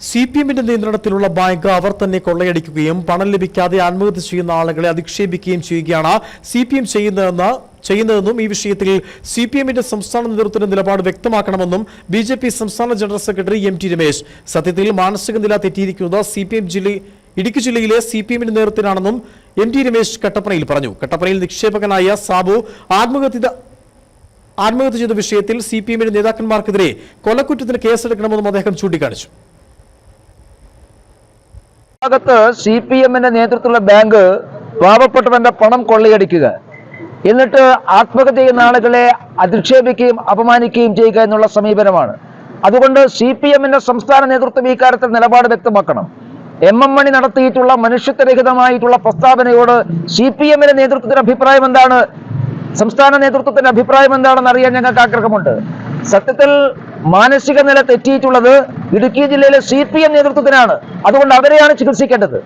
CPMന്റെ നിയന്ത്രണത്തിലുള്ള ബാങ്ക് അവർ തന്നെ കൊള്ളയടിക്കുകയും പണം ലഭിക്കാതെ ആത്മഹത്യ ചെയ്യുന്ന ആളുകളെ അധിക്ഷേപിക്കുകയും ചെയ്യുകയാണ് CPM ചെയ്യുന്നതെന്നും ഈ വിഷയത്തിൽ CPMന്റെ സംസ്ഥാന നേതൃത്വത്തിന്റെ നിലപാട് വ്യക്തമാക്കണമെന്നും BJP സംസ്ഥാന ജനറൽ സെക്രട്ടറി MT രമേശ്. സത്യത്തിൽ മാനസിക നില തെറ്റിയിരിക്കുന്നത് ഇടുക്കി ജില്ലയിലെ CPMന്റെ നേതൃത്വത്തിലാണെന്നും MT രമേശ് കട്ടപ്പനയിൽ പറഞ്ഞു. കട്ടപ്പനയിൽ നിക്ഷേപകനായ സാബു ആത്മഹത്യ ചെയ്ത വിഷയത്തിൽ CPMന്റെ നേതാക്കന്മാർക്കെതിരെ കൊലക്കുറ്റത്തിന് കേസെടുക്കണമെന്നും അദ്ദേഹം ചൂണ്ടിക്കാണിച്ചു. CPMന്റെ നേതൃത്വത്തിലുള്ള ബാങ്ക് പാവപ്പെട്ടവന്റെ പണം കൊള്ളയടിക്കുക, എന്നിട്ട് ആത്മഹത്യ ചെയ്യുന്ന ആളുകളെ അധിക്ഷേപിക്കുകയും അപമാനിക്കുകയും ചെയ്യുക എന്നുള്ള സമീപനമാണ്. അതുകൊണ്ട് CPMന്റെ സംസ്ഥാന നേതൃത്വം ഈ കാര്യത്തിൽ നിലപാട് വ്യക്തമാക്കണം. MM മണി നടത്തിയിട്ടുള്ള മനുഷ്യത്വരഹിതമായിട്ടുള്ള പ്രസ്താവനയോട് CPMന്റെ നേതൃത്വത്തിന്റെ അഭിപ്രായം എന്താണ്, സംസ്ഥാന നേതൃത്വത്തിന്റെ അഭിപ്രായം എന്താണെന്ന് അറിയാൻ ഞങ്ങൾക്ക് ആഗ്രഹമുണ്ട്. സത്യത്തിൽ മാനസിക നില തെറ്റിയിട്ടുള്ളത് ഇടുക്കി ജില്ലയിലെ CPM നേതൃത്വത്തിനാണ്. അതുകൊണ്ട് അവരെയാണ് ചികിത്സിക്കേണ്ടത്.